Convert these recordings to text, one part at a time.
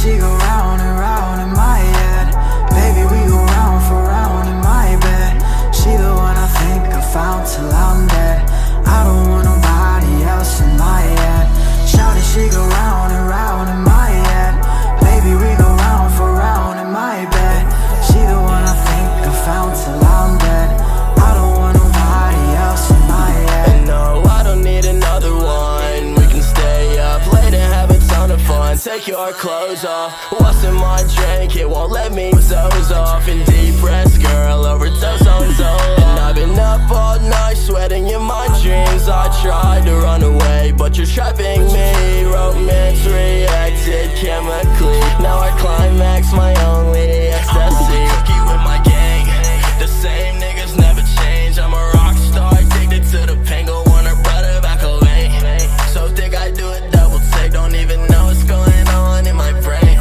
she go round and round in my head. Baby, we go round for round in my bed. She the one I think I found till I'm dead. I don't want nobody else in my head. Shawty, she go round and round in my head. Baby, we go round for round in my bed. She the one I think I found till I'm dead. I don't want nobody else in my head. And no, I don't need another one. We can stay up late and have a ton of fun. Take your clothes off. What's in my drink? It won't let me doze off. And depressed girl, overdose on Zola. And I've been up all night sweating in my dreams. I tried to run away, but you're trapping me. Romance reacted chemically. Now I climax my only ecstasy. Cookie with my gang, the same niggas never change. I'm a rock star, addicted to the pain. Go want her brother back away. So think I do a double take. Don't even know what's going on in my brain.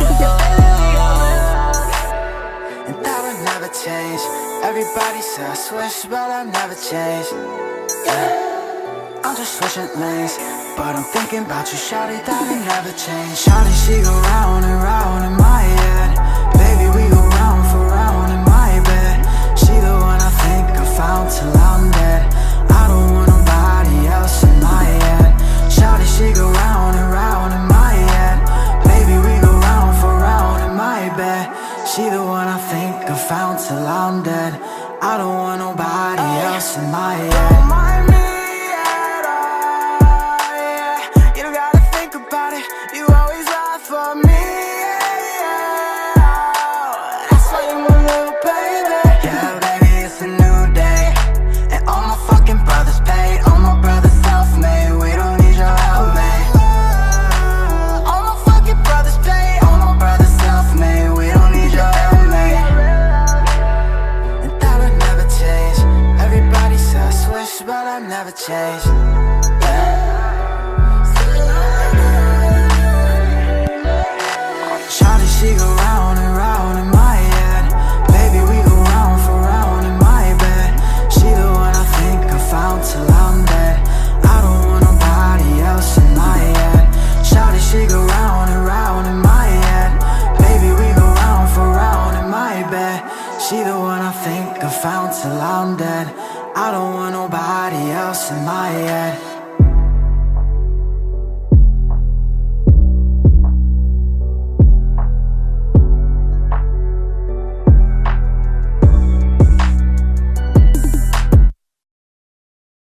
And that would never change. Everybody say I switch, but I've never changed. Yeah, I'm just switching lanes, but I'm thinking about you, shawty, that ain't never changed. Shawty, she go round and round in my head. Baby, we go round for round in my bed. She the one I think I found till I'm dead. I don't want nobody else in my head. Shawty, she go round and round in my head. Baby, we go round for round in my bed. She the one I think I found till I'm dead. I don't want nobody else in my head. Don't mind me at all, yeah. You don't gotta think about it. You always lie for me, yeah. That's why you my little baby. Yeah, baby, it's a new day, and all my fucking brothers paid. All my brothers self-made. We don't need your help, man. All my fucking brothers paid. All my brothers self-made. We don't need your help, man. And that would never change. Everybody say I switch, but I've never changed. Shawty, she go round and round in my head. Baby, we go round for round in my bed. She the one I think I found till I'm dead. I don't want nobody else in my head. Shawty, she go round and round in my head. Baby, we go round for round in my bed. She the one I think I found till I'm dead. I don't want nobody else in my head.